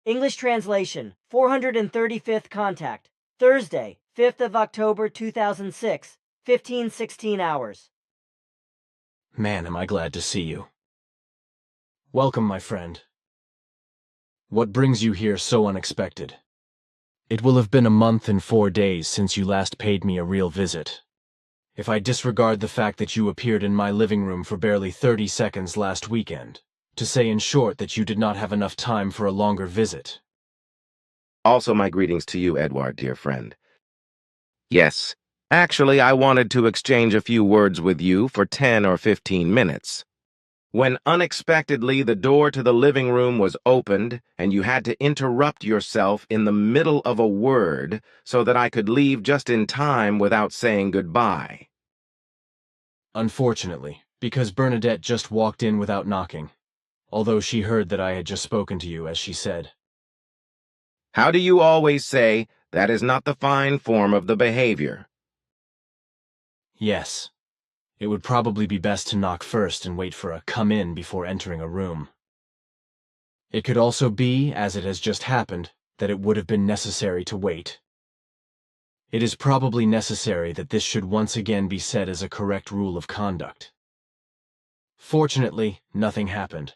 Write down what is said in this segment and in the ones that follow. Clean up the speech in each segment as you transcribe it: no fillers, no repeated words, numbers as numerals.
English translation, 435th contact, Thursday, 5th of October 2006, 15:16 hours. Man, am I glad to see you. Welcome, my friend. What brings you here so unexpected? It will have been a month and 4 days since you last paid me a real visit. If I disregard the fact that you appeared in my living room for barely 30 seconds last weekend, to say in short that you did not have enough time for a longer visit. Also my greetings to you, Edward, dear friend. Yes, actually I wanted to exchange a few words with you for 10 or 15 minutes. When unexpectedly the door to the living room was opened and you had to interrupt yourself in the middle of a word so that I could leave just in time without saying goodbye. Unfortunately, because Bernadette just walked in without knocking, although she heard that I had just spoken to you, as she said. How do you always say, that is not the fine form of the behavior? Yes. It would probably be best to knock first and wait for a come in before entering a room. It could also be, as it has just happened, that it would have been necessary to wait. It is probably necessary that this should once again be said as a correct rule of conduct. Fortunately, nothing happened,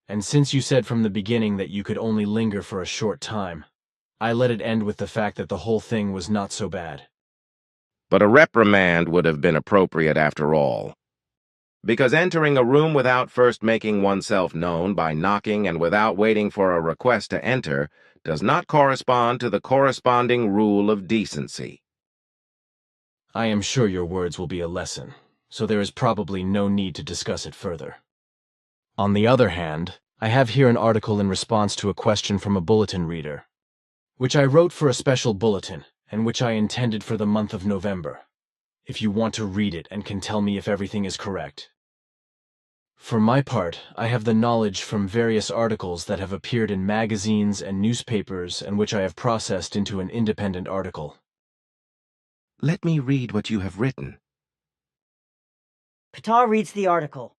and since you said from the beginning that you could only linger for a short time, I let it end with the fact that the whole thing was not so bad. But a reprimand would have been appropriate after all. Because entering a room without first making oneself known by knocking and without waiting for a request to enter does not correspond to the corresponding rule of decency. I am sure your words will be a lesson, so there is probably no need to discuss it further. On the other hand, I have here an article in response to a question from a bulletin reader, which I wrote for a special bulletin, and which I intended for the month of November, if you want to read it and can tell me if everything is correct. For my part, I have the knowledge from various articles that have appeared in magazines and newspapers and which I have processed into an independent article. Let me read what you have written. Ptah reads the article.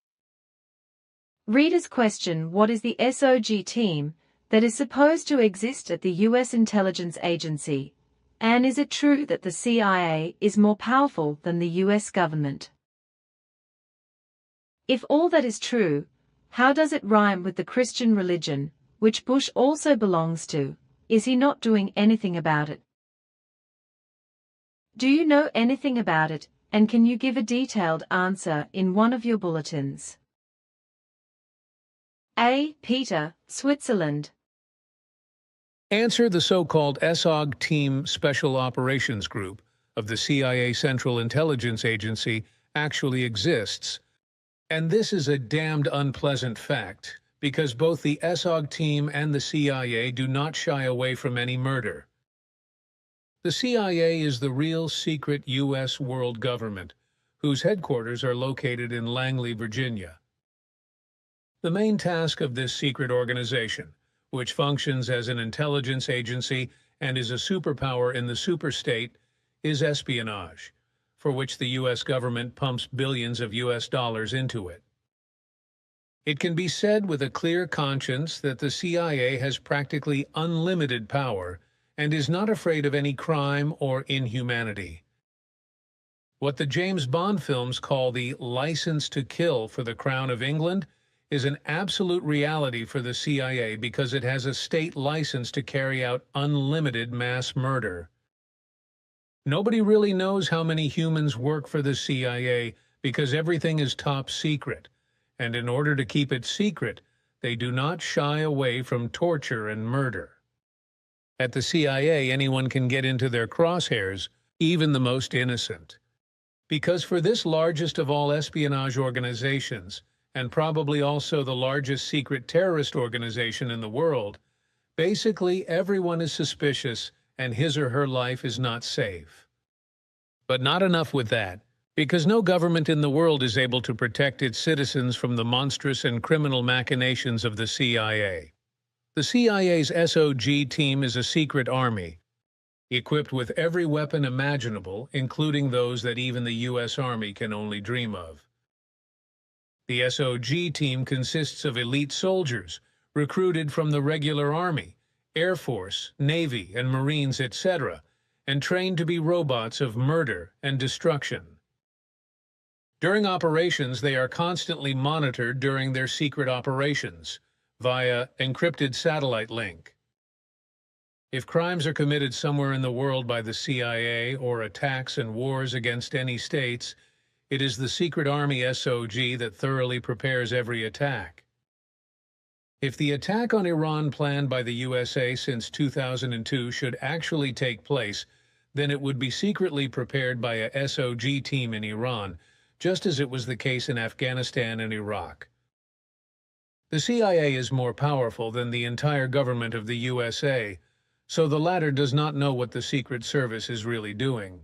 Reader's question: what is the SOG team that is supposed to exist at the U.S. intelligence agency? And is it true that the CIA is more powerful than the U.S. government? If all that is true, how does it rhyme with the Christian religion, which Bush also belongs to? Is he not doing anything about it? Do you know anything about it, and can you give a detailed answer in one of your bulletins? A. Peter, Switzerland. Answer: the so-called SOG Team Special Operations Group of the CIA Central Intelligence Agency actually exists. And this is a damned unpleasant fact, because both the SOG team and the CIA do not shy away from any murder. The CIA is the real secret U.S. world government, whose headquarters are located in Langley, Virginia. The main task of this secret organization, which functions as an intelligence agency and is a superpower in the superstate, is espionage, for which the U.S. government pumps billions of U.S. dollars into it. It can be said with a clear conscience that the CIA has practically unlimited power and is not afraid of any crime or inhumanity. What the James Bond films call the license to kill for the Crown of England is an absolute reality for the CIA because it has a state license to carry out unlimited mass murder. Nobody really knows how many humans work for the CIA because everything is top secret, and in order to keep it secret, they do not shy away from torture and murder. At the CIA, anyone can get into their crosshairs, even the most innocent. Because for this largest of all espionage organizations, and probably also the largest secret terrorist organization in the world, basically everyone is suspicious and his or her life is not safe. But not enough with that, because no government in the world is able to protect its citizens from the monstrous and criminal machinations of the CIA. The CIA's SOG team is a secret army, equipped with every weapon imaginable, including those that even the U.S. Army can only dream of. The SOG team consists of elite soldiers, recruited from the regular army, Air Force, Navy, and Marines, etc., and trained to be robots of murder and destruction. During operations, they are constantly monitored during their secret operations via encrypted satellite link. If crimes are committed somewhere in the world by the CIA or attacks and wars against any states, it is the secret army SOG that thoroughly prepares every attack. If the attack on Iran planned by the USA since 2002 should actually take place, then it would be secretly prepared by a SOG team in Iran, just as it was the case in Afghanistan and Iraq. The CIA is more powerful than the entire government of the USA, so the latter does not know what the Secret Service is really doing.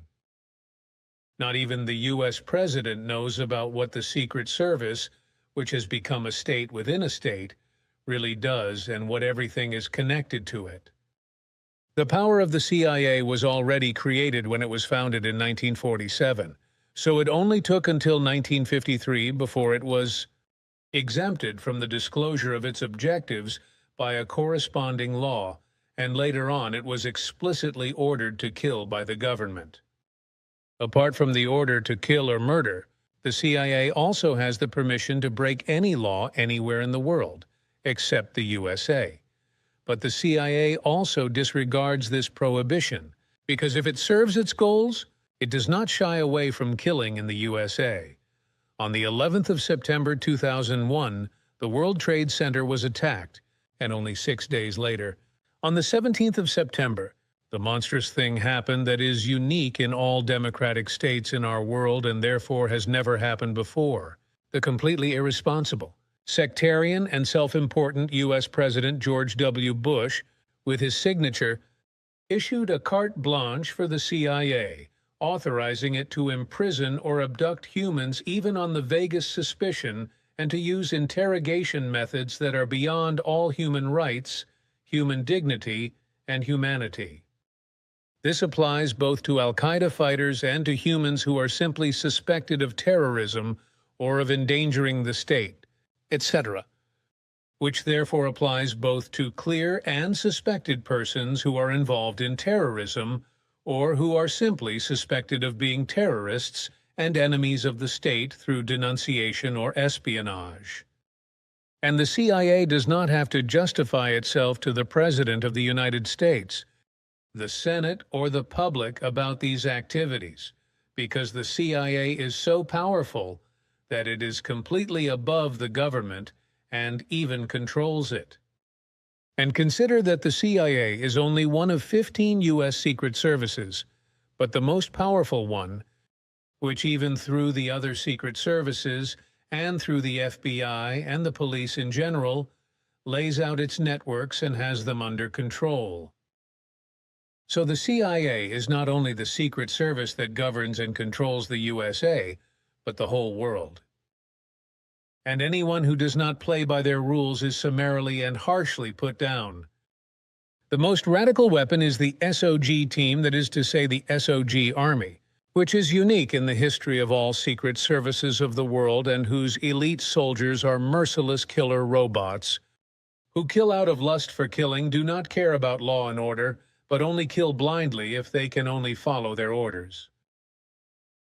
Not even the U.S. President knows about what the Secret Service, which has become a state within a state, really does and what everything is connected to it. The power of the CIA was already created when it was founded in 1947, so it only took until 1953 before it was exempted from the disclosure of its objectives by a corresponding law, and later on it was explicitly ordered to kill by the government. Apart from the order to kill or murder, the CIA also has the permission to break any law anywhere in the world, except the USA. But the CIA also disregards this prohibition, because if it serves its goals, it does not shy away from killing in the USA. On the 11th of September 2001, the World Trade Center was attacked, and only 6 days later, on the 17th of September, the monstrous thing happened that is unique in all democratic states in our world and therefore has never happened before. The completely irresponsible, sectarian and self-important U.S. President George W. Bush, with his signature, issued a carte blanche for the CIA, authorizing it to imprison or abduct humans even on the vaguest suspicion and to use interrogation methods that are beyond all human rights, human dignity, and humanity. This applies both to al-Qaeda fighters and to humans who are simply suspected of terrorism or of endangering the state, etc., which therefore applies both to clear and suspected persons who are involved in terrorism or who are simply suspected of being terrorists and enemies of the state through denunciation or espionage. And the CIA does not have to justify itself to the President of the United States, the Senate, or the public about these activities, because the CIA is so powerful that it is completely above the government and even controls it. And consider that the CIA is only one of 15 U.S. secret services, but the most powerful one, which even through the other secret services and through the FBI and the police in general, lays out its networks and has them under control. So the CIA is not only the secret service that governs and controls the USA, but the whole world. And anyone who does not play by their rules is summarily and harshly put down. The most radical weapon is the SOG team, that is to say the SOG Army, which is unique in the history of all secret services of the world and whose elite soldiers are merciless killer robots, who kill out of lust for killing, do not care about law and order, but only kill blindly if they can only follow their orders.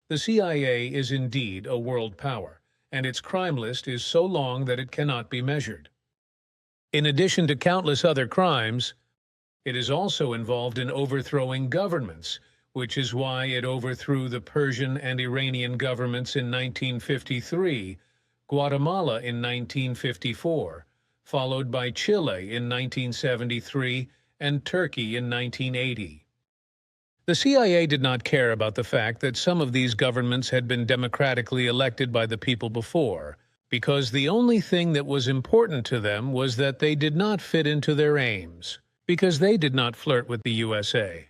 The CIA is indeed a world power, and its crime list is so long that it cannot be measured. In addition to countless other crimes, it is also involved in overthrowing governments, which is why it overthrew the Persian and Iranian governments in 1953, Guatemala in 1954, followed by Chile in 1973, and Turkey in 1980. The CIA did not care about the fact that some of these governments had been democratically elected by the people before, because the only thing that was important to them was that they did not fit into their aims, because they did not flirt with the USA.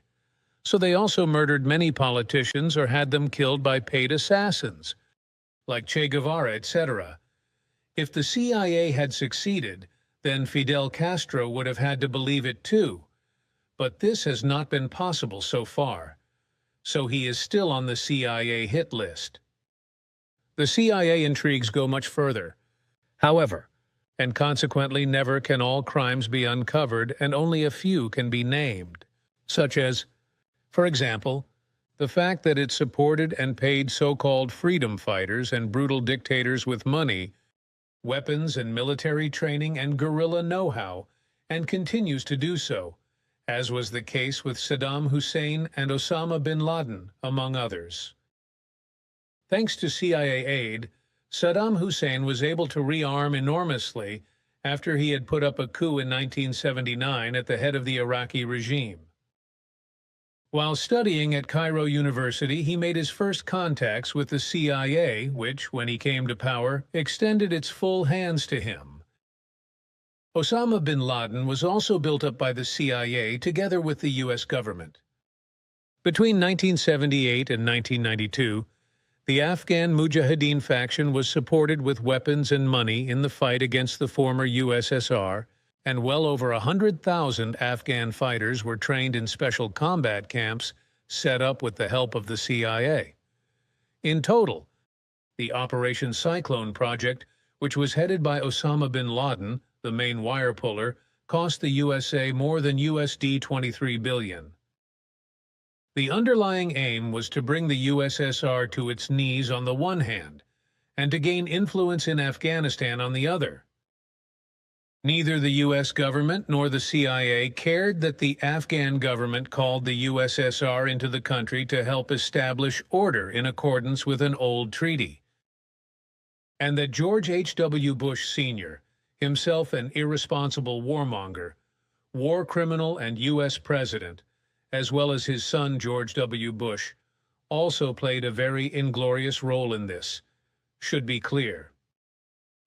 So they also murdered many politicians or had them killed by paid assassins, like Che Guevara, etc. If the CIA had succeeded, then Fidel Castro would have had to believe it too. But this has not been possible so far, so he is still on the CIA hit list. The CIA intrigues go much further. However, and consequently never can all crimes be uncovered and only a few can be named, such as, for example, the fact that it supported and paid so-called freedom fighters and brutal dictators with money, weapons and military training and guerrilla know-how, and continues to do so, as was the case with Saddam Hussein and Osama bin Laden, among others. Thanks to CIA aid, Saddam Hussein was able to rearm enormously after he had put up a coup in 1979 at the head of the Iraqi regime. While studying at Cairo University, he made his first contacts with the CIA, which, when he came to power, extended its full hands to him. Osama bin Laden was also built up by the CIA together with the U.S. government. Between 1978 and 1992, the Afghan Mujahideen faction was supported with weapons and money in the fight against the former USSR, and well over 100,000 Afghan fighters were trained in special combat camps set up with the help of the CIA. In total, the Operation Cyclone project, which was headed by Osama bin Laden, the main wire puller, cost the USA more than USD 23 billion. The underlying aim was to bring the USSR to its knees on the one hand, and to gain influence in Afghanistan on the other. Neither the U.S. government nor the CIA cared that the Afghan government called the USSR into the country to help establish order in accordance with an old treaty, and that George H.W. Bush Sr., himself an irresponsible warmonger, war criminal and U.S. president, as well as his son George W. Bush, also played a very inglorious role in this, should be clear.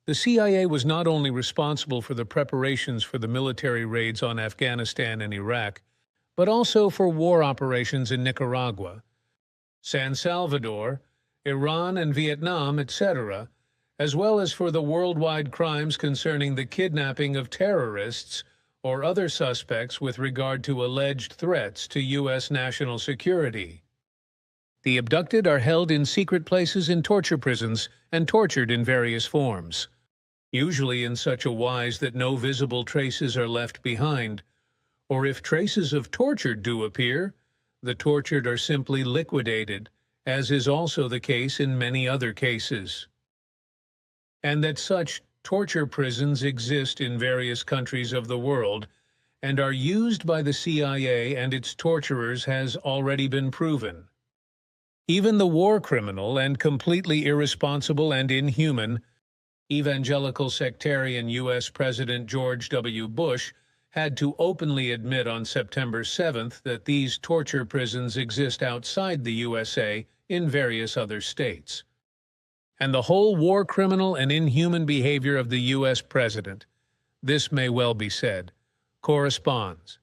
The CIA was not only responsible for the preparations for the military raids on Afghanistan and Iraq, but also for war operations in Nicaragua, San Salvador, Iran and Vietnam, etc., as well as for the worldwide crimes concerning the kidnapping of terrorists or other suspects with regard to alleged threats to U.S. national security. The abducted are held in secret places in torture prisons and tortured in various forms, usually in such a wise that no visible traces are left behind, or if traces of torture do appear, the tortured are simply liquidated, as is also the case in many other cases. And that such torture prisons exist in various countries of the world and are used by the CIA and its torturers has already been proven. Even the war criminal and completely irresponsible and inhuman evangelical sectarian U.S. President George W. Bush had to openly admit on September 7th that these torture prisons exist outside the USA in various other states. And the whole war criminal and inhuman behavior of the U.S. president, this may well be said, corresponds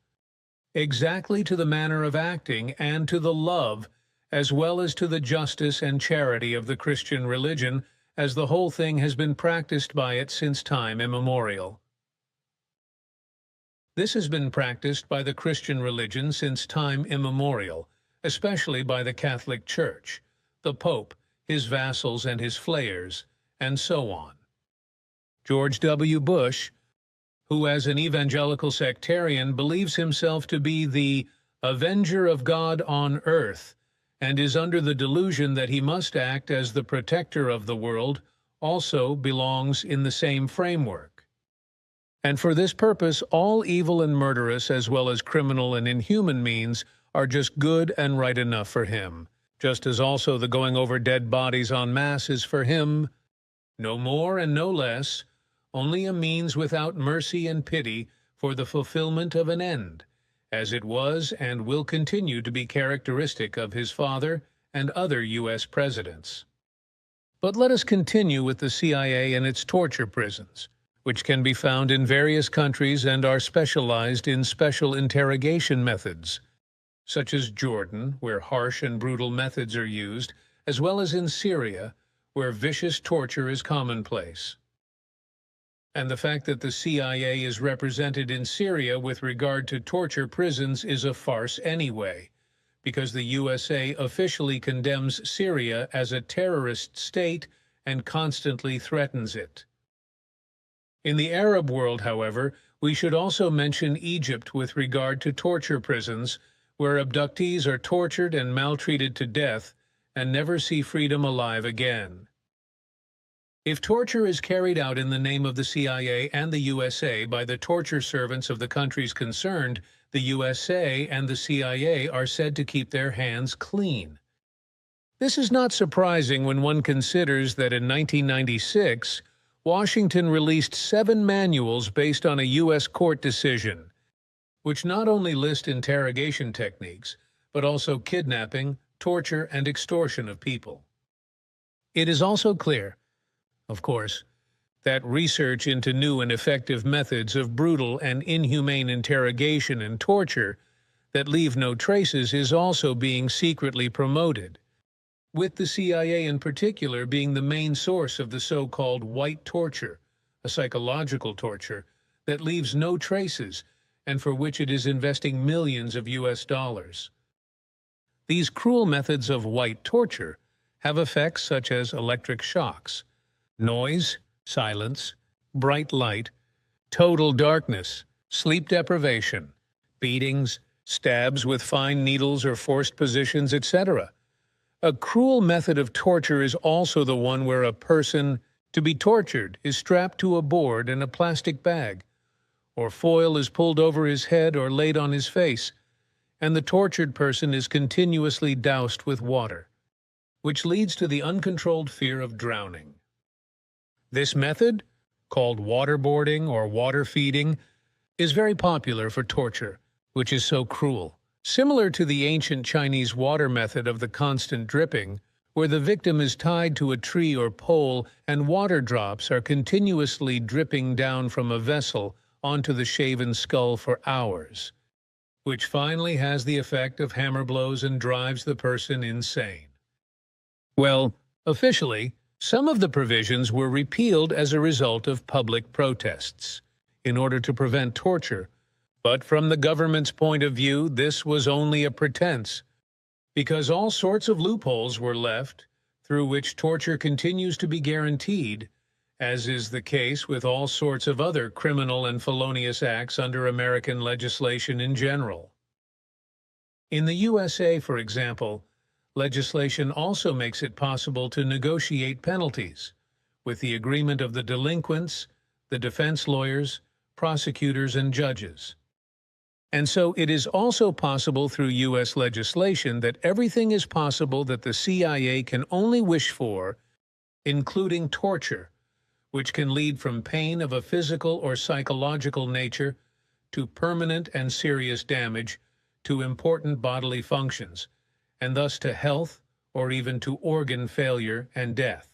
exactly to the manner of acting and to the love as well as to the justice and charity of the Christian religion, as the whole thing has been practiced by it since time immemorial. This has been practiced by the Christian religion since time immemorial, especially by the Catholic Church, the Pope, his vassals and his flayers, and so on. George W. Bush, who as an evangelical sectarian believes himself to be the avenger of God on earth, and is under the delusion that he must act as the protector of the world, also belongs in the same framework. And for this purpose, all evil and murderous as well as criminal and inhuman means are just good and right enough for him, just as also the going over dead bodies en masse is for him, no more and no less, only a means without mercy and pity for the fulfillment of an end, as it was and will continue to be characteristic of his father and other U.S. presidents. But let us continue with the CIA and its torture prisons, which can be found in various countries and are specialized in special interrogation methods, such as Jordan, where harsh and brutal methods are used, as well as in Syria, where vicious torture is commonplace. And the fact that the CIA is represented in Syria with regard to torture prisons is a farce anyway, because the USA officially condemns Syria as a terrorist state and constantly threatens it. In the Arab world, however, we should also mention Egypt with regard to torture prisons, where abductees are tortured and maltreated to death and never see freedom alive again. If torture is carried out in the name of the CIA and the USA by the torture servants of the countries concerned, the USA and the CIA are said to keep their hands clean. This is not surprising when one considers that in 1996, Washington released 7 manuals based on a U.S. court decision, which not only list interrogation techniques, but also kidnapping, torture, and extortion of people. It is also clear, of course, that research into new and effective methods of brutal and inhumane interrogation and torture that leave no traces is also being secretly promoted, with the CIA in particular being the main source of the so-called white torture, a psychological torture that leaves no traces and for which it is investing millions of US dollars. These cruel methods of white torture have effects such as electric shocks, noise, silence, bright light, total darkness, sleep deprivation, beatings, stabs with fine needles or forced positions, etc. A cruel method of torture is also the one where a person to be tortured is strapped to a board in a plastic bag, or foil is pulled over his head or laid on his face, and the tortured person is continuously doused with water, which leads to the uncontrolled fear of drowning. This method, called waterboarding or water feeding, is very popular for torture, which is so cruel. Similar to the ancient Chinese water method of the constant dripping, where the victim is tied to a tree or pole and water drops are continuously dripping down from a vessel onto the shaven skull for hours, which finally has the effect of hammer blows and drives the person insane. Well, officially, some of the provisions were repealed as a result of public protests in order to prevent torture. But from the government's point of view, this was only a pretense, because all sorts of loopholes were left through which torture continues to be guaranteed, as is the case with all sorts of other criminal and felonious acts under American legislation in general. In the USA, for example, legislation also makes it possible to negotiate penalties with the agreement of the delinquents, the defense lawyers, prosecutors, and judges. And so it is also possible through U.S. legislation that everything is possible that the CIA can only wish for, including torture, which can lead from pain of a physical or psychological nature to permanent and serious damage to important bodily functions, and thus to health or even to organ failure and death.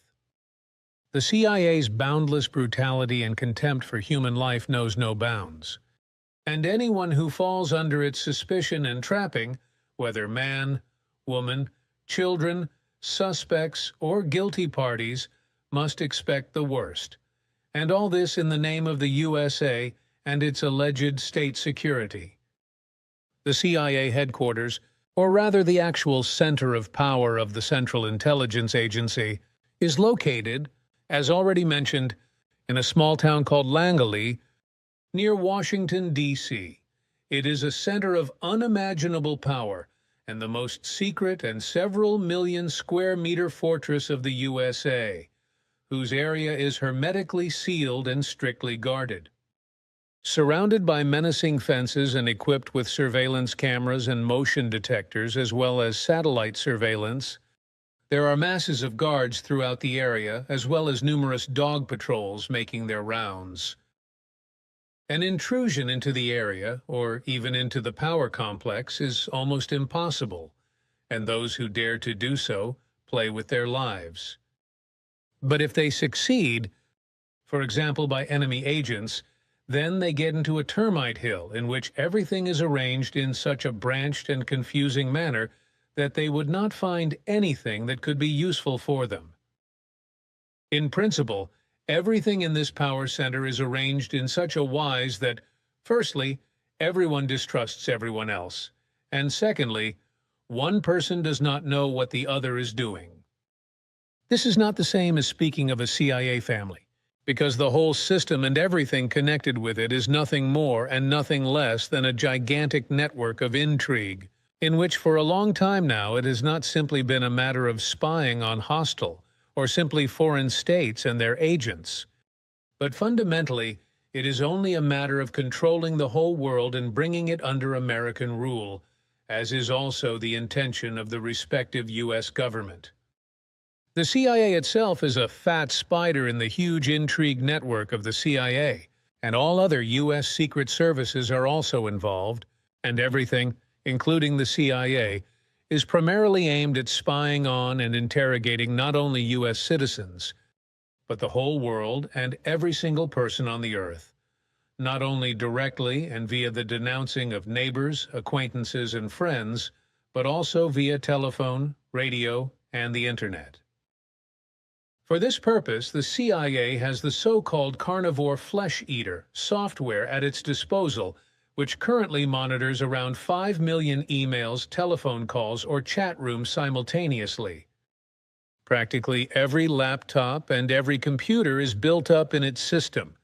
The CIA's boundless brutality and contempt for human life knows no bounds, and anyone who falls under its suspicion and trapping, whether man, woman, children, suspects, or guilty parties, must expect the worst, and all this in the name of the USA and its alleged state security. The CIA headquarters, or rather the actual center of power of the Central Intelligence Agency, is located, as already mentioned, in a small town called Langley, near Washington, D.C. It is a center of unimaginable power and the most secret and several million square meter fortress of the USA, whose area is hermetically sealed and strictly guarded. Surrounded by menacing fences and equipped with surveillance cameras and motion detectors as well as satellite surveillance, there are masses of guards throughout the area as well as numerous dog patrols making their rounds. An intrusion into the area, or even into the power complex, is almost impossible, and those who dare to do so play with their lives. But if they succeed, for example by enemy agents, then they get into a termite hill in which everything is arranged in such a branched and confusing manner that they would not find anything that could be useful for them. In principle, everything in this power center is arranged in such a wise that, firstly, everyone distrusts everyone else, and secondly, one person does not know what the other is doing. This is not the same as speaking of a CIA family, because the whole system and everything connected with it is nothing more and nothing less than a gigantic network of intrigue, in which for a long time now it has not simply been a matter of spying on hostile or simply foreign states and their agents, but fundamentally it is only a matter of controlling the whole world and bringing it under American rule, as is also the intention of the respective U.S. government. The CIA itself is a fat spider in the huge intrigue network of the CIA, and all other U.S. secret services are also involved, and everything, including the CIA, is primarily aimed at spying on and interrogating not only U.S. citizens, but the whole world and every single person on the earth, not only directly and via the denouncing of neighbors, acquaintances, and friends, but also via telephone, radio, and the Internet. For this purpose, the CIA has the so-called carnivore flesh eater software at its disposal, which currently monitors around 5 million emails, telephone calls, or chat rooms simultaneously. Practically every laptop and every computer is built up in its system,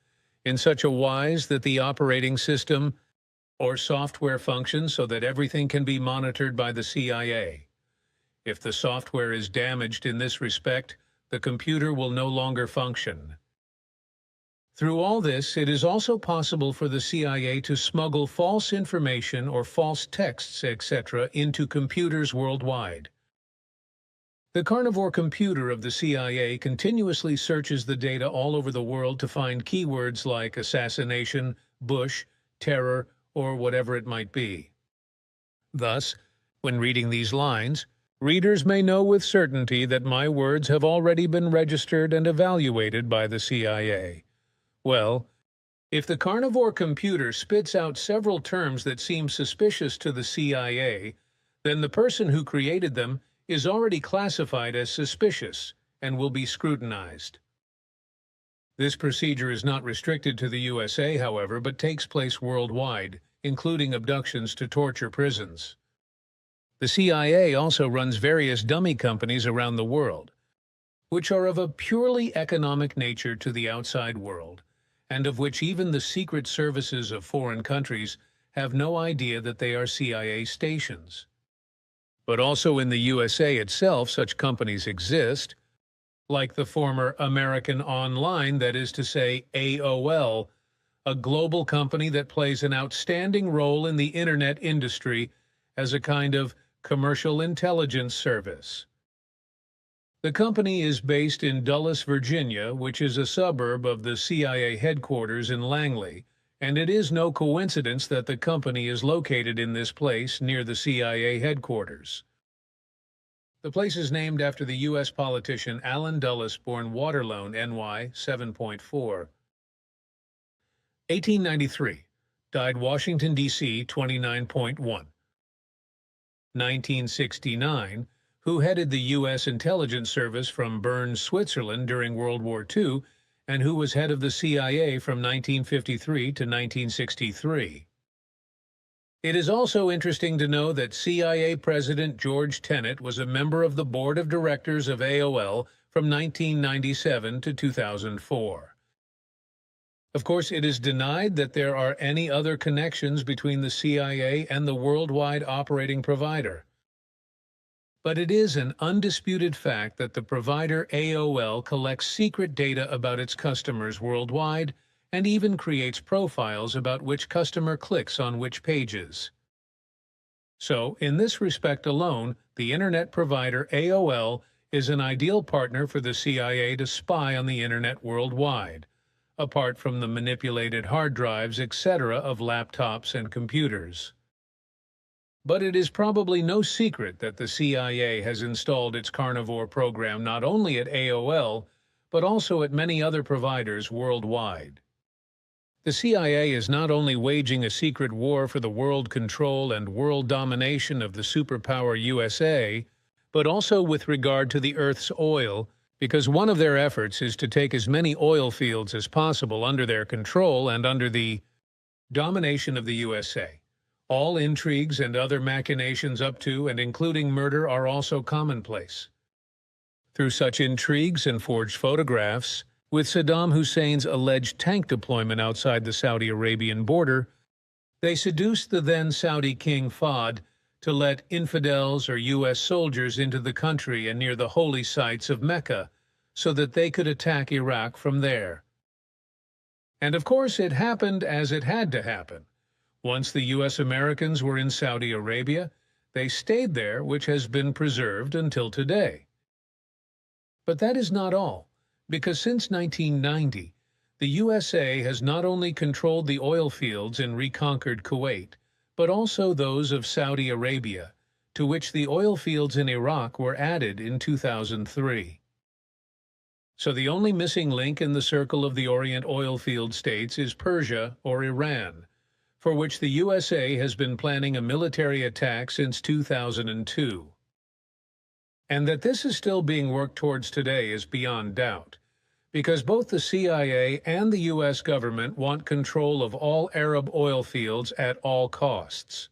in such a wise that the operating system or software functions so that everything can be monitored by the CIA. If the software is damaged in this respect, the computer will no longer function. Through all this, it is also possible for the CIA to smuggle false information or false texts, etc., into computers worldwide. The carnivore computer of the CIA continuously searches the data all over the world to find keywords like assassination, Bush, terror, or whatever it might be. Thus, when reading these lines, readers may know with certainty that my words have already been registered and evaluated by the CIA. Well, if the carnivore computer spits out several terms that seem suspicious to the CIA, then the person who created them is already classified as suspicious and will be scrutinized. This procedure is not restricted to the USA, however, but takes place worldwide, including abductions to torture prisons. The CIA also runs various dummy companies around the world, which are of a purely economic nature to the outside world, and of which even the secret services of foreign countries have no idea that they are CIA stations. But also in the USA itself, such companies exist, like the former American Online, that is to say AOL, a global company that plays an outstanding role in the Internet industry as a kind of commercial intelligence service. The company is based in Dulles, Virginia, which is a suburb of the CIA headquarters in Langley, and it is no coincidence that the company is located in this place near the CIA headquarters. The place is named after the U.S. politician Allen Dulles, born Waterloo, NY 7.4. 1893, died Washington, D.C. 29.1. 1969, who headed the U.S. intelligence service from Bern, Switzerland during World War II, and who was head of the CIA from 1953 to 1963. It is also interesting to know that CIA President George Tenet was a member of the board of directors of AOL from 1997 to 2004. Of course, it is denied that there are any other connections between the CIA and the worldwide operating provider. But it is an undisputed fact that the provider AOL collects secret data about its customers worldwide and even creates profiles about which customer clicks on which pages. So, in this respect alone, the Internet provider AOL is an ideal partner for the CIA to spy on the Internet worldwide, apart from the manipulated hard drives, etc. of laptops and computers. But it is probably no secret that the CIA has installed its carnivore program not only at AOL, but also at many other providers worldwide. The CIA is not only waging a secret war for the world control and world domination of the superpower USA, but also with regard to the Earth's oil, because one of their efforts is to take as many oil fields as possible under their control and under the domination of the USA. All intrigues and other machinations up to and including murder are also commonplace. Through such intrigues and forged photographs, with Saddam Hussein's alleged tank deployment outside the Saudi Arabian border, they seduced the then Saudi king Fahd to let infidels or U.S. soldiers into the country and near the holy sites of Mecca so that they could attack Iraq from there. And of course it happened as it had to happen. Once the U.S. Americans were in Saudi Arabia, they stayed there, which has been preserved until today. But that is not all, because since 1990, the USA has not only controlled the oil fields in reconquered Kuwait, but also those of Saudi Arabia, to which the oil fields in Iraq were added in 2003. So the only missing link in the circle of the Orient oil field states is Persia or Iran, for which the USA has been planning a military attack since 2002. And that this is still being worked towards today is beyond doubt, because both the CIA and the U.S. government want control of all Arab oil fields at all costs.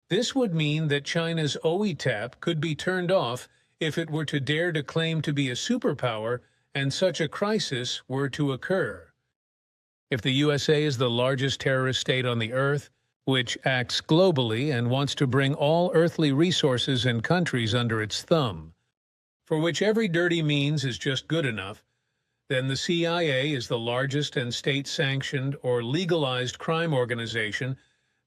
This would mean that China's OETAP could be turned off if it were to dare to claim to be a superpower and such a crisis were to occur. If the USA is the largest terrorist state on the earth, which acts globally and wants to bring all earthly resources and countries under its thumb, for which every dirty means is just good enough, then the CIA is the largest and state-sanctioned or legalized crime organization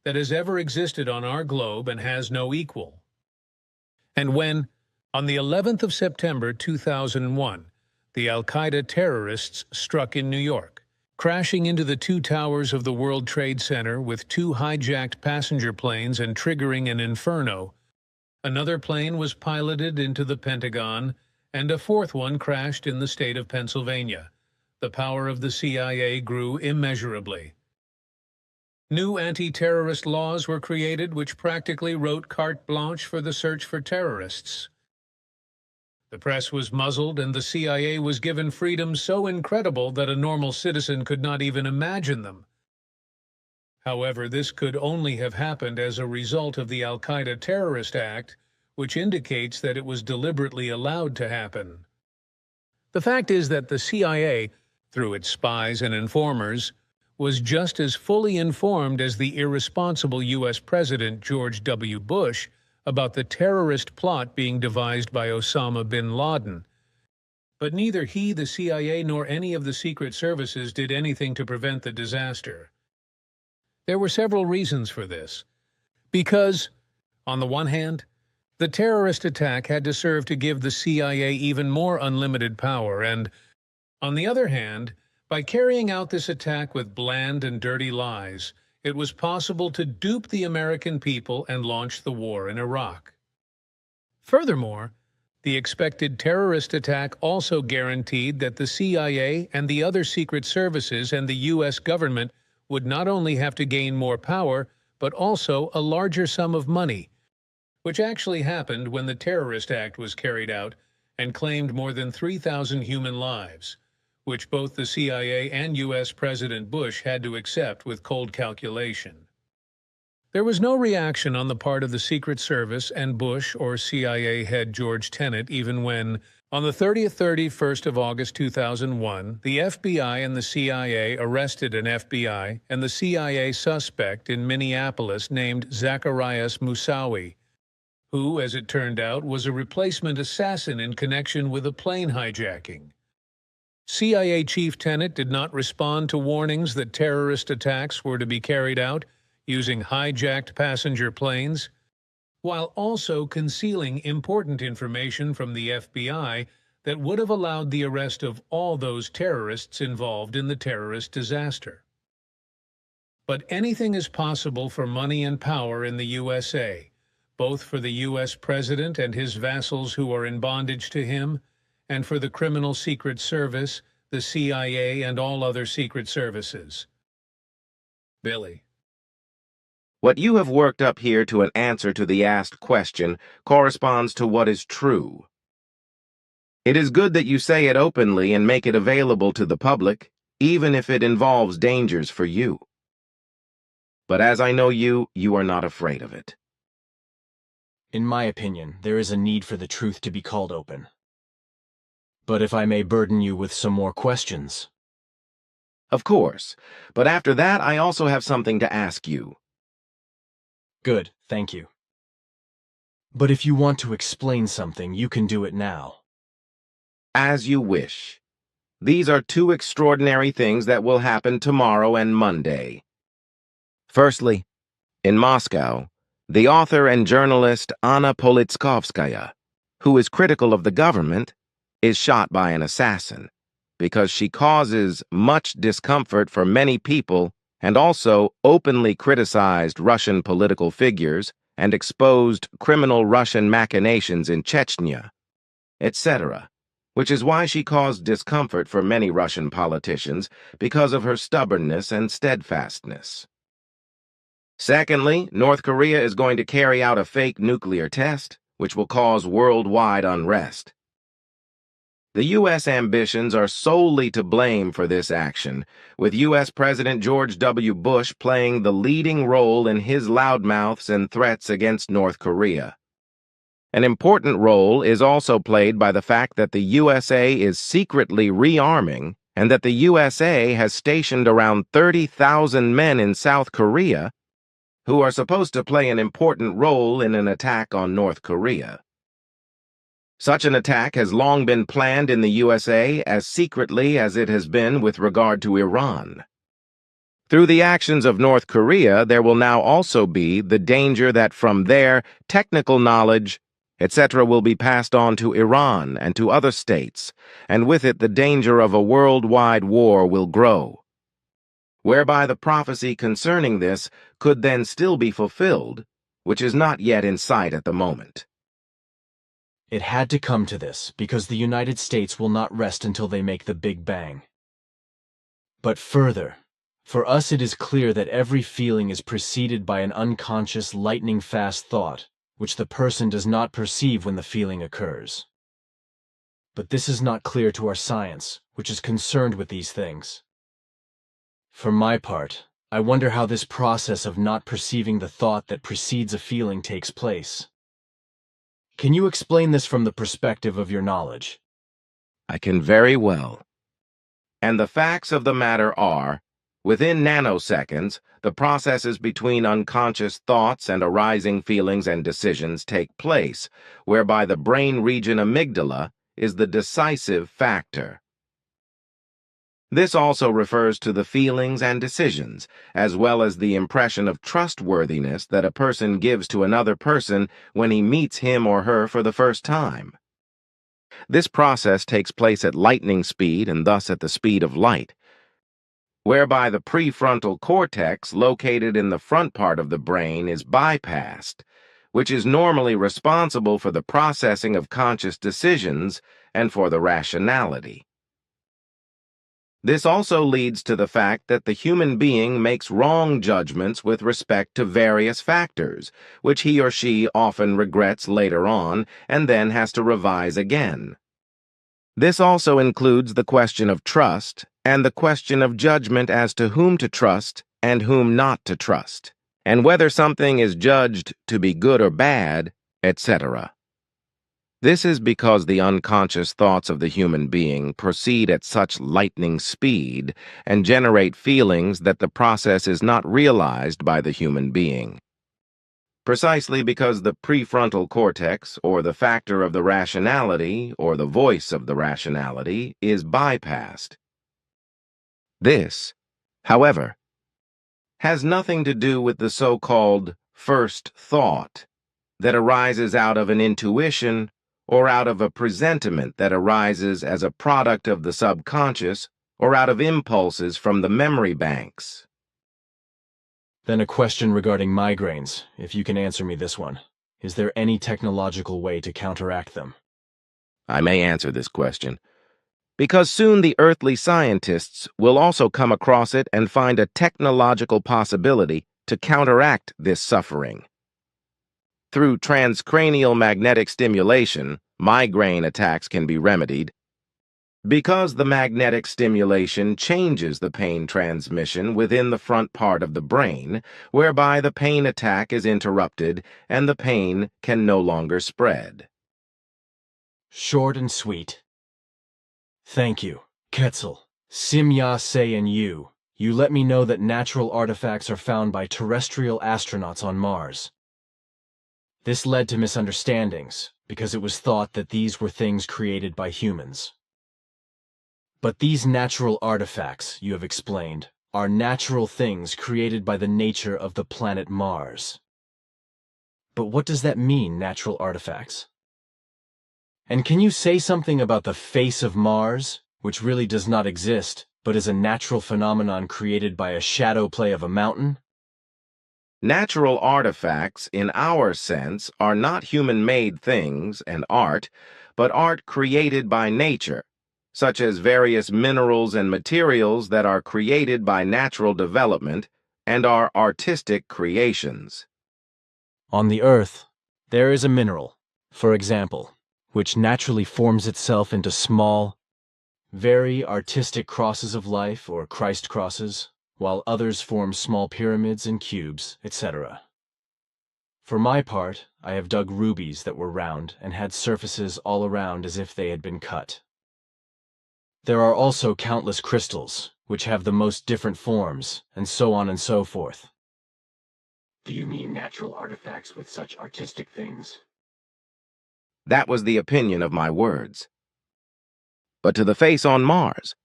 that has ever existed on our globe and has no equal. And when, on the 11th of September 2001, the Al-Qaeda terrorists struck in New York, crashing into the two towers of the World Trade Center with two hijacked passenger planes and triggering an inferno, another plane was piloted into the Pentagon, and a fourth one crashed in the state of Pennsylvania. The power of the CIA grew immeasurably. New anti-terrorist laws were created which practically wrote carte blanche for the search for terrorists. The press was muzzled and the CIA was given freedoms so incredible that a normal citizen could not even imagine them. However, this could only have happened as a result of the Al-Qaeda Terrorist Act, which indicates that it was deliberately allowed to happen. The fact is that the CIA, through its spies and informers, was just as fully informed as the irresponsible U.S. President George W. Bush about the terrorist plot being devised by Osama bin Laden. But neither he, the CIA, nor any of the secret services did anything to prevent the disaster. There were several reasons for this. Because, on the one hand, the terrorist attack had to serve to give the CIA even more unlimited power, and, on the other hand, by carrying out this attack with bland and dirty lies, it was possible to dupe the American people and launch the war in Iraq. Furthermore, the expected terrorist attack also guaranteed that the CIA and the other secret services and the U.S. government would not only have to gain more power, but also a larger sum of money, which actually happened when the Terrorist Act was carried out and claimed more than 3,000 human lives, which both the CIA and U.S. President Bush had to accept with cold calculation. There was no reaction on the part of the Secret Service and Bush or CIA head George Tenet even when, on the 31st of August 2001, the FBI and the CIA arrested an FBI and the CIA suspect in Minneapolis named Zacarias Moussaoui, who, as it turned out, was a replacement assassin in connection with a plane hijacking. CIA Chief Tenet did not respond to warnings that terrorist attacks were to be carried out using hijacked passenger planes, while also concealing important information from the FBI that would have allowed the arrest of all those terrorists involved in the terrorist disaster. But anything is possible for money and power in the USA, both for the U.S. President and his vassals who are in bondage to him, and for the criminal Secret Service, the CIA, and all other secret services. Billy. What you have worked up here to an answer to the asked question corresponds to what is true. It is good that you say it openly and make it available to the public, even if it involves dangers for you. But as I know you, you are not afraid of it. In my opinion, there is a need for the truth to be called open. But if I may burden you with some more questions. Of course, but after that I also have something to ask you. Good, thank you. But if you want to explain something, you can do it now. As you wish. These are two extraordinary things that will happen tomorrow and Monday. Firstly, in Moscow, the author and journalist Anna Politkovskaya, who is critical of the government, is shot by an assassin because she causes much discomfort for many people and also openly criticized Russian political figures and exposed criminal Russian machinations in Chechnya, etc., which is why she caused discomfort for many Russian politicians because of her stubbornness and steadfastness. Secondly, North Korea is going to carry out a fake nuclear test, which will cause worldwide unrest. The U.S. ambitions are solely to blame for this action, with U.S. President George W. Bush playing the leading role in his loudmouths and threats against North Korea. An important role is also played by the fact that the USA is secretly rearming and that the USA has stationed around 30,000 men in South Korea who are supposed to play an important role in an attack on North Korea. Such an attack has long been planned in the USA as secretly as it has been with regard to Iran. Through the actions of North Korea, there will now also be the danger that from there, technical knowledge, etc., will be passed on to Iran and to other states, and with it the danger of a worldwide war will grow, whereby the prophecy concerning this could then still be fulfilled, which is not yet in sight at the moment. It had to come to this because the United States will not rest until they make the Big Bang. But further, for us it is clear that every feeling is preceded by an unconscious, lightning-fast thought, which the person does not perceive when the feeling occurs. But this is not clear to our science, which is concerned with these things. For my part, I wonder how this process of not perceiving the thought that precedes a feeling takes place. Can you explain this from the perspective of your knowledge? I can very well. And the facts of the matter are, within nanoseconds, the processes between unconscious thoughts and arising feelings and decisions take place, whereby the brain region amygdala is the decisive factor. This also refers to the feelings and decisions, as well as the impression of trustworthiness that a person gives to another person when he meets him or her for the first time. This process takes place at lightning speed and thus at the speed of light, whereby the prefrontal cortex located in the front part of the brain is bypassed, which is normally responsible for the processing of conscious decisions and for the rationality. This also leads to the fact that the human being makes wrong judgments with respect to various factors, which he or she often regrets later on and then has to revise again. This also includes the question of trust and the question of judgment as to whom to trust and whom not to trust, and whether something is judged to be good or bad, etc. This is because the unconscious thoughts of the human being proceed at such lightning speed and generate feelings that the process is not realized by the human being. Precisely because the prefrontal cortex, or the factor of the rationality, or the voice of the rationality, is bypassed. This, however, has nothing to do with the so-called first thought that arises out of an intuition or out of a presentiment that arises as a product of the subconscious or out of impulses from the memory banks. Then a question regarding migraines, if you can answer me this one. Is there any technological way to counteract them? I may answer this question, because soon the earthly scientists will also come across it and find a technological possibility to counteract this suffering. Through transcranial magnetic stimulation, migraine attacks can be remedied. Because the magnetic stimulation changes the pain transmission within the front part of the brain, whereby the pain attack is interrupted and the pain can no longer spread. Short and sweet. Thank you, Quetzal, Simya-se, and you. You let me know that natural artifacts are found by terrestrial astronauts on Mars. This led to misunderstandings, because it was thought that these were things created by humans. But these natural artifacts, you have explained, are natural things created by the nature of the planet Mars. But what does that mean, natural artifacts? And can you say something about the face of Mars, which really does not exist, but is a natural phenomenon created by a shadow play of a mountain? Natural artifacts, in our sense, are not human-made things and art, but art created by nature, such as various minerals and materials that are created by natural development and are artistic creations. On the Earth, there is a mineral, for example, which naturally forms itself into small, very artistic crosses of life or Christ crosses, while others form small pyramids and cubes, etc. For my part, I have dug rubies that were round and had surfaces all around as if they had been cut. There are also countless crystals, which have the most different forms, and so on and so forth. Do you mean natural artifacts with such artistic things? That was the opinion of my words. But to the face on Mars,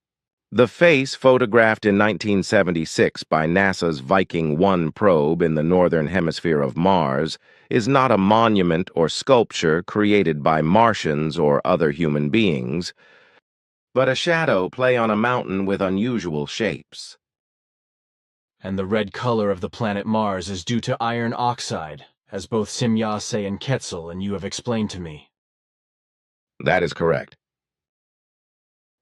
the face photographed in 1976 by NASA's Viking 1 probe in the northern hemisphere of Mars is not a monument or sculpture created by Martians or other human beings, but a shadow play on a mountain with unusual shapes. And the red color of the planet Mars is due to iron oxide, as both Simya-se and Quetzal and you have explained to me. That is correct.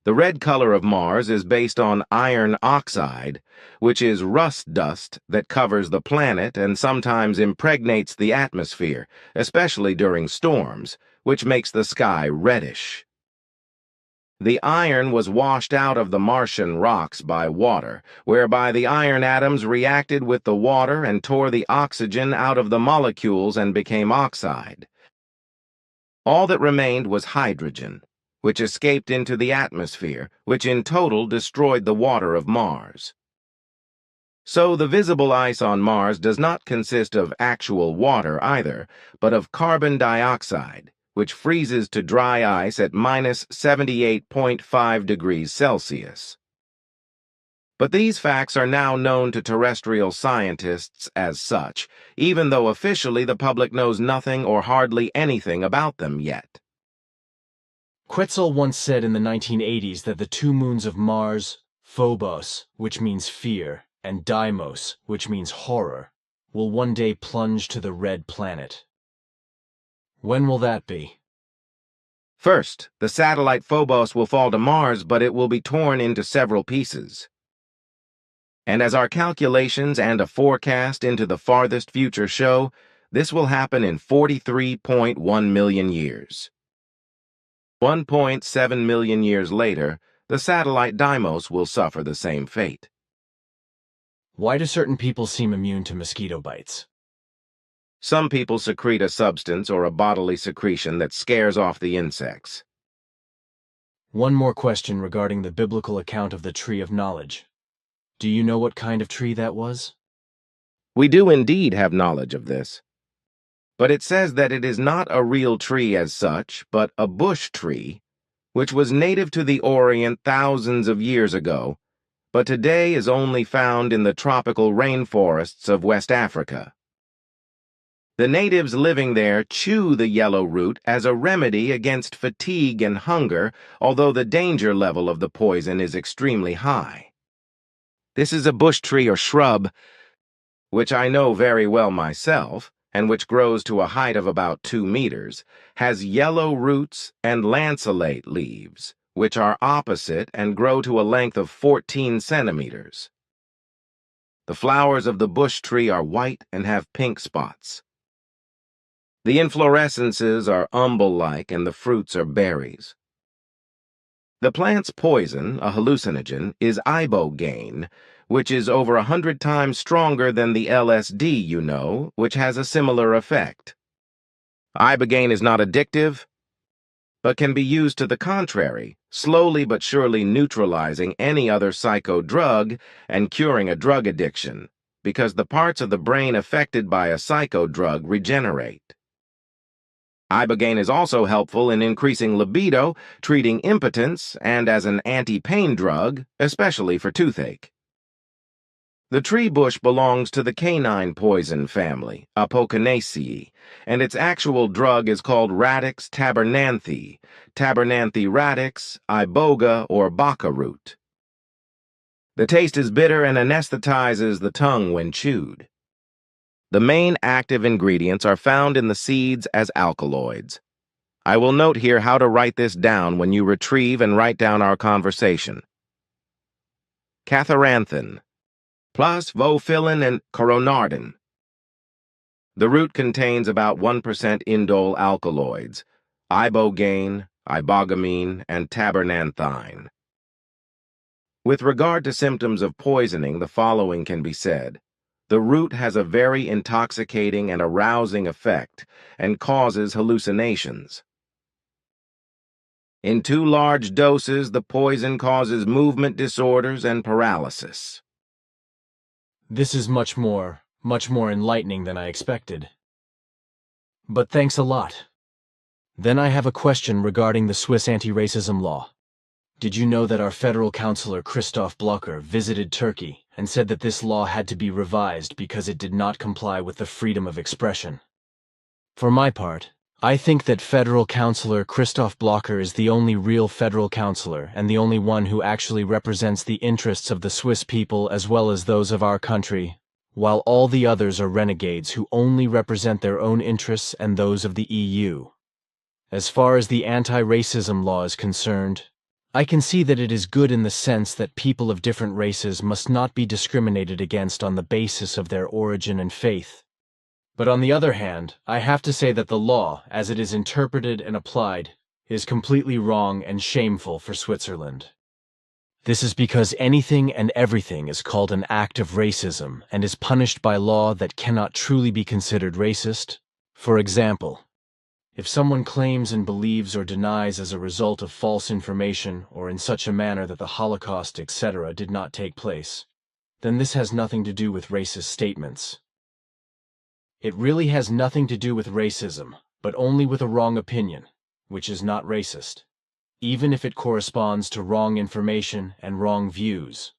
The red color of Mars is based on iron oxide, which is rust dust that covers the planet and sometimes impregnates the atmosphere, especially during storms, which makes the sky reddish. The iron was washed out of the Martian rocks by water, whereby the iron atoms reacted with the water and tore the oxygen out of the molecules and became oxide. All that remained was hydrogen, which escaped into the atmosphere, which in total destroyed the water of Mars. So the visible ice on Mars does not consist of actual water either, but of carbon dioxide, which freezes to dry ice at minus 78.5 degrees Celsius. But these facts are now known to terrestrial scientists as such, even though officially the public knows nothing or hardly anything about them yet. Quetzal once said in the 1980s that the two moons of Mars, Phobos, which means fear, and Deimos, which means horror, will one day plunge to the red planet. When will that be? First, the satellite Phobos will fall to Mars, but it will be torn into several pieces. And as our calculations and a forecast into the farthest future show, this will happen in 43.1 million years. 1.7 million years later, the satellite Deimos will suffer the same fate. Why do certain people seem immune to mosquito bites? Some people secrete a substance or a bodily secretion that scares off the insects. One more question regarding the biblical account of the Tree of Knowledge. Do you know what kind of tree that was? We do indeed have knowledge of this. But it says that it is not a real tree as such, but a bush tree, which was native to the Orient thousands of years ago, but today is only found in the tropical rainforests of West Africa. The natives living there chew the yellow root as a remedy against fatigue and hunger, although the danger level of the poison is extremely high. This is a bush tree or shrub, which I know very well myself, and which grows to a height of about 2 meters, has yellow roots and lanceolate leaves, which are opposite and grow to a length of 14 centimeters. The flowers of the bush tree are white and have pink spots. The inflorescences are umbel-like and the fruits are berries. The plant's poison, a hallucinogen, is ibogaine, which is over 100 times stronger than the LSD you know, which has a similar effect. Ibogaine is not addictive, but can be used to the contrary, slowly but surely neutralizing any other psycho drug and curing a drug addiction, because the parts of the brain affected by a psycho drug regenerate. Ibogaine is also helpful in increasing libido, treating impotence, and as an anti-pain drug, especially for toothache. The tree bush belongs to the canine poison family, Apocynaceae, and its actual drug is called Radix tabernanthe, Tabernanthe radix, iboga, or baka root. The taste is bitter and anesthetizes the tongue when chewed. The main active ingredients are found in the seeds as alkaloids. I will note here how to write this down when you retrieve and write down our conversation. Catharanthin, plus vofillin and coronardin. The root contains about 1% indole alkaloids, ibogaine, ibogamine, and tabernanthine. With regard to symptoms of poisoning, the following can be said. The root has a very intoxicating and arousing effect and causes hallucinations. In too large doses, the poison causes movement disorders and paralysis. This is much more enlightening than I expected. But thanks a lot. Then I have a question regarding the Swiss anti-racism law. Did you know that our federal counselor Christoph Blocher visited Turkey and said that this law had to be revised because it did not comply with the freedom of expression? For my part, I think that federal counselor Christoph Blocher is the only real federal counselor and the only one who actually represents the interests of the Swiss people as well as those of our country, while all the others are renegades who only represent their own interests and those of the EU. As far as the anti-racism law is concerned, I can see that it is good in the sense that people of different races must not be discriminated against on the basis of their origin and faith. But on the other hand, I have to say that the law, as it is interpreted and applied, is completely wrong and shameful for Switzerland. This is because anything and everything is called an act of racism and is punished by law that cannot truly be considered racist. For example, if someone claims and believes or denies as a result of false information or in such a manner that the Holocaust, etc., did not take place, then this has nothing to do with racist statements. It really has nothing to do with racism, but only with a wrong opinion, which is not racist, even if it corresponds to wrong information and wrong views.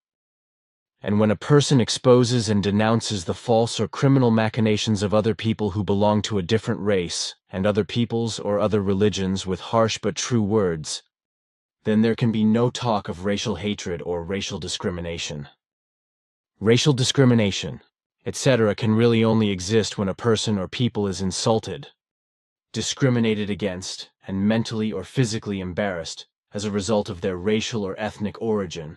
And when a person exposes and denounces the false or criminal machinations of other people who belong to a different race and other peoples or other religions with harsh but true words, then there can be no talk of racial hatred or racial discrimination. Racial discrimination, etc., can really only exist when a person or people is insulted, discriminated against, and mentally or physically embarrassed as a result of their racial or ethnic origin,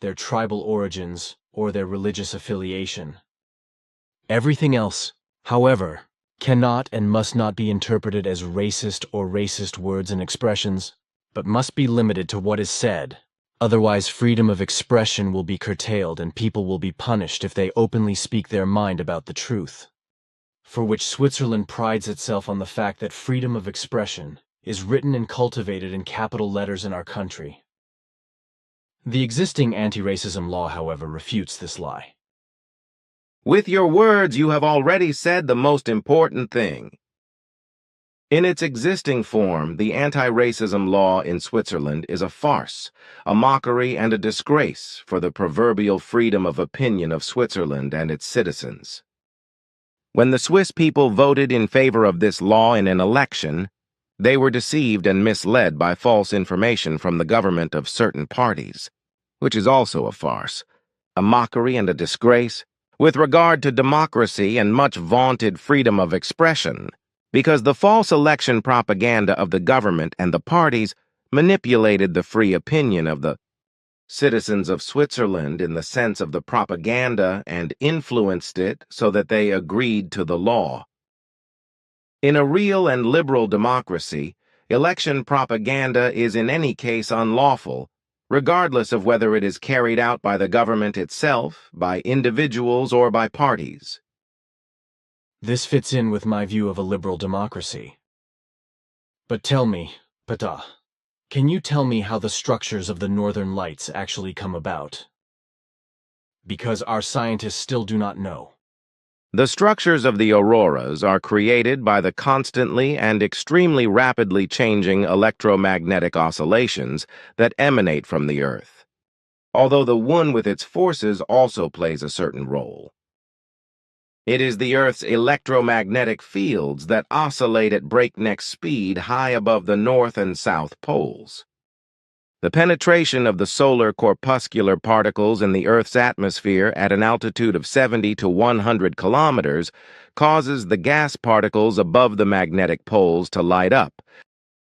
their tribal origins, or their religious affiliation. Everything else, however, cannot and must not be interpreted as racist or racist words and expressions, but must be limited to what is said. Otherwise, freedom of expression will be curtailed and people will be punished if they openly speak their mind about the truth. For which Switzerland prides itself on the fact that freedom of expression is written and cultivated in capital letters in our country. The existing anti-racism law, however, refutes this lie. With your words, you have already said the most important thing. In its existing form, the anti-racism law in Switzerland is a farce, a mockery, and a disgrace for the proverbial freedom of opinion of Switzerland and its citizens. When the Swiss people voted in favor of this law in an election, they were deceived and misled by false information from the government of certain parties, which is also a farce, a mockery and a disgrace with regard to democracy and much vaunted freedom of expression, because the false election propaganda of the government and the parties manipulated the free opinion of the citizens of Switzerland in the sense of the propaganda and influenced it so that they agreed to the law. In a real and liberal democracy, election propaganda is in any case unlawful, regardless of whether it is carried out by the government itself, by individuals, or by parties. This fits in with my view of a liberal democracy. But tell me, Pata, can you tell me how the structures of the northern lights actually come about? Because our scientists still do not know. The structures of the auroras are created by the constantly and extremely rapidly changing electromagnetic oscillations that emanate from the Earth, although the one with its forces also plays a certain role. It is the Earth's electromagnetic fields that oscillate at breakneck speed high above the north and south poles. The penetration of the solar corpuscular particles in the Earth's atmosphere at an altitude of 70 to 100 kilometers causes the gas particles above the magnetic poles to light up,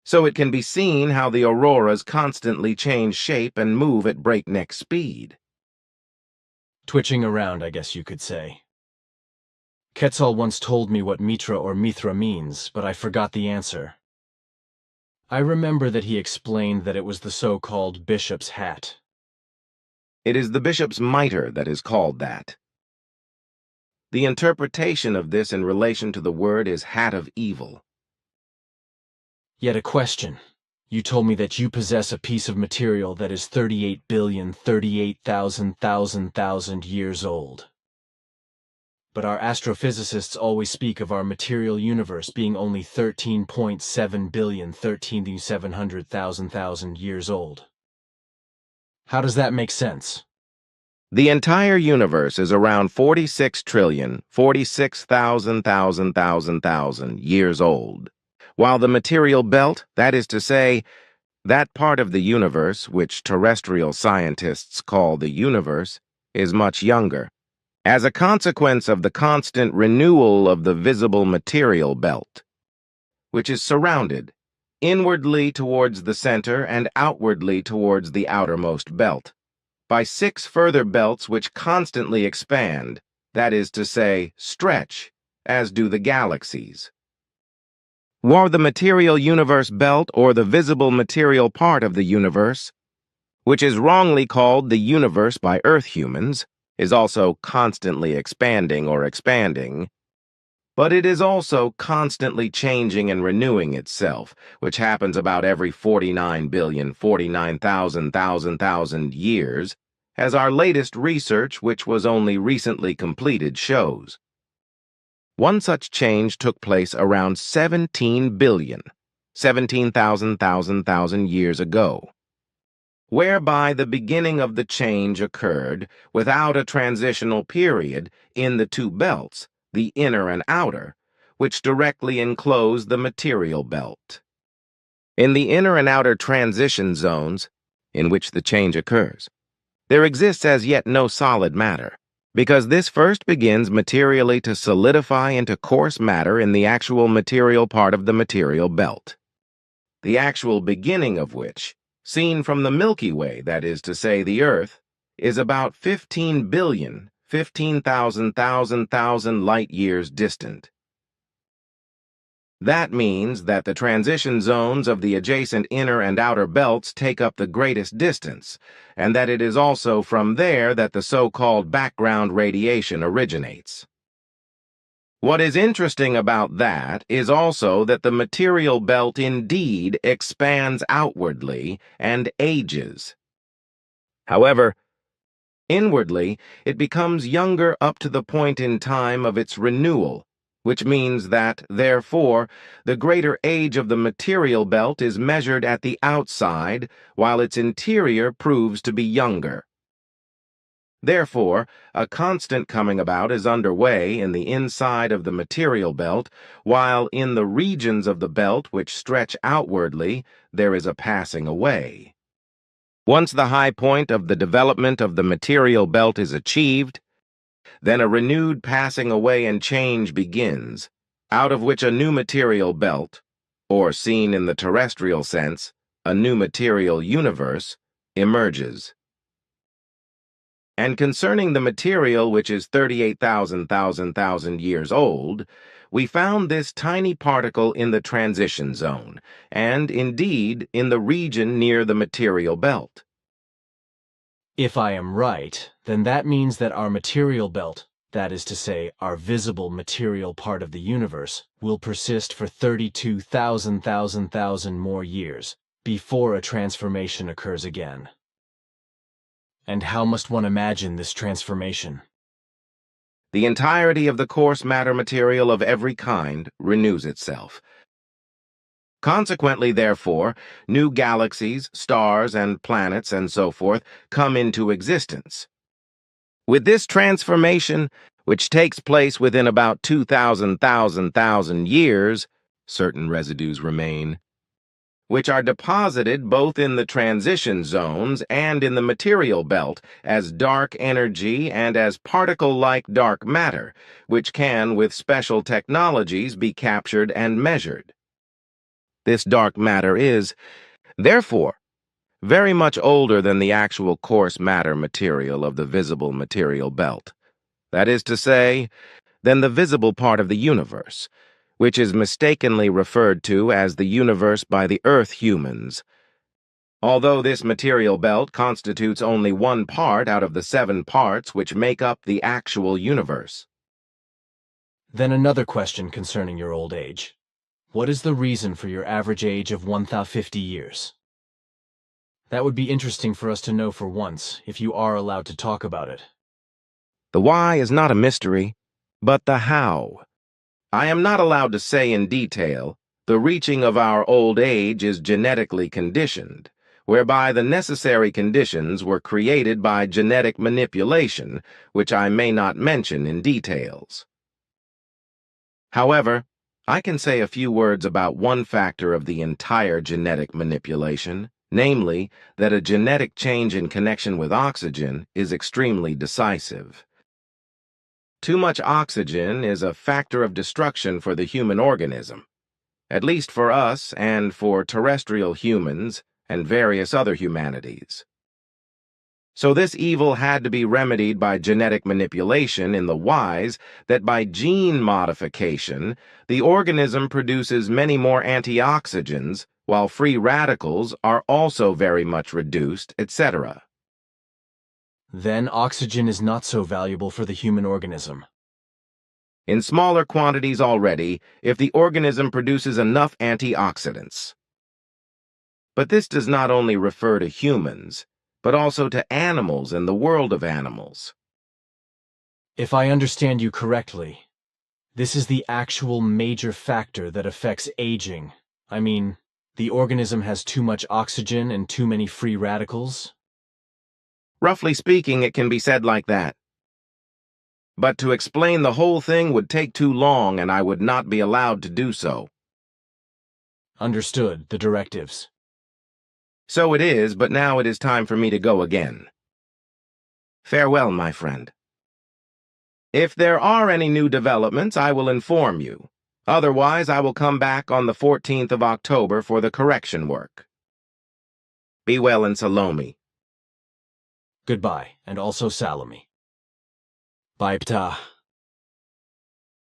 so it can be seen how the auroras constantly change shape and move at breakneck speed. Twitching around, I guess you could say. Quetzal once told me what Mitra or Mithra means, but I forgot the answer. I remember that he explained that it was the so-called bishop's hat. It is the bishop's mitre that is called that. The interpretation of this in relation to the word is hat of evil. Yet a question. You told me that you possess a piece of material that is 38,038,000 years old. But our astrophysicists always speak of our material universe being only 13.7 billion years old. How does that make sense? The entire universe is around 46,046,000 years old, while the material belt, that is to say, that part of the universe which terrestrial scientists call the universe, is much younger, as a consequence of the constant renewal of the visible material belt, which is surrounded inwardly towards the center and outwardly towards the outermost belt by 6 further belts which constantly expand, that is to say, stretch, as do the galaxies. While the material universe belt, or the visible material part of the universe, which is wrongly called the universe by Earth humans, is also constantly expanding or expanding, but it is also constantly changing and renewing itself, which happens about every 49,049,000 years, as our latest research, which was only recently completed, shows. One such change took place around 17 billion, 17,000 years ago, whereby the beginning of the change occurred without a transitional period in the 2 belts, the inner and outer, which directly enclose the material belt. In the inner and outer transition zones, in which the change occurs, there exists as yet no solid matter, because this first begins materially to solidify into coarse matter in the actual material part of the material belt, the actual beginning of which, seen from the Milky Way, that is to say the Earth, is about 15 billion, 15,000 light years distant. That means that the transition zones of the adjacent inner and outer belts take up the greatest distance, and that it is also from there that the so-called background radiation originates. What is interesting about that is also that the material belt indeed expands outwardly and ages. However, inwardly, it becomes younger up to the point in time of its renewal, which means that, therefore, the greater age of the material belt is measured at the outside, while its interior proves to be younger. Therefore, a constant coming about is underway in the inside of the material belt, while in the regions of the belt which stretch outwardly, there is a passing away. Once the high point of the development of the material belt is achieved, then a renewed passing away and change begins, out of which a new material belt, or seen in the terrestrial sense, a new material universe, emerges. And concerning the material which is 38,000 years old, we found this tiny particle in the transition zone, and indeed in the region near the material belt. If I am right, then that means that our material belt, That is to say, our visible material part of the universe will persist for 32,000 more years before a transformation occurs again. And how must one imagine this transformation? The entirety of the coarse matter material of every kind renews itself. Consequently, therefore, new galaxies, stars, and planets, and so forth, come into existence. With this transformation, which takes place within about 2,000 years, certain residues remain, which are deposited both in the transition zones and in the material belt as dark energy and as particle-like dark matter, which can, with special technologies, be captured and measured. This dark matter is, therefore, very much older than the actual coarse matter material of the visible material belt. That is to say, than the visible part of the universe, which is mistakenly referred to as the universe by the Earth humans. Although this material belt constitutes only one part out of the 7 parts which make up the actual universe. Then another question concerning your old age. What is the reason for your average age of 1,050 years? That would be interesting for us to know for once, if you are allowed to talk about it. The why is not a mystery, but the how. I am not allowed to say in detail, the reaching of our old age is genetically conditioned, whereby the necessary conditions were created by genetic manipulation, which I may not mention in details. However, I can say a few words about one factor of the entire genetic manipulation, namely, that a genetic change in connection with oxygen is extremely decisive. Too much oxygen is a factor of destruction for the human organism, at least for us and for terrestrial humans and various other humanities. So this evil had to be remedied by genetic manipulation in the wise that by gene modification, the organism produces many more antioxidants, while free radicals are also very much reduced, etc. Then oxygen is not so valuable for the human organism. In smaller quantities already, if the organism produces enough antioxidants. But this does not only refer to humans, but also to animals and the world of animals. If I understand you correctly, this is the actual major factor that affects aging. I mean, the organism has too much oxygen and too many free radicals? Roughly speaking, it can be said like that. But to explain the whole thing would take too long, and I would not be allowed to do so. Understood, the directives. So it is, but now it is time for me to go again. Farewell, my friend. If there are any new developments, I will inform you. Otherwise, I will come back on the 14th of October for the correction work. Be well in Salome. Goodbye, and also Salome. Bye, Ptah.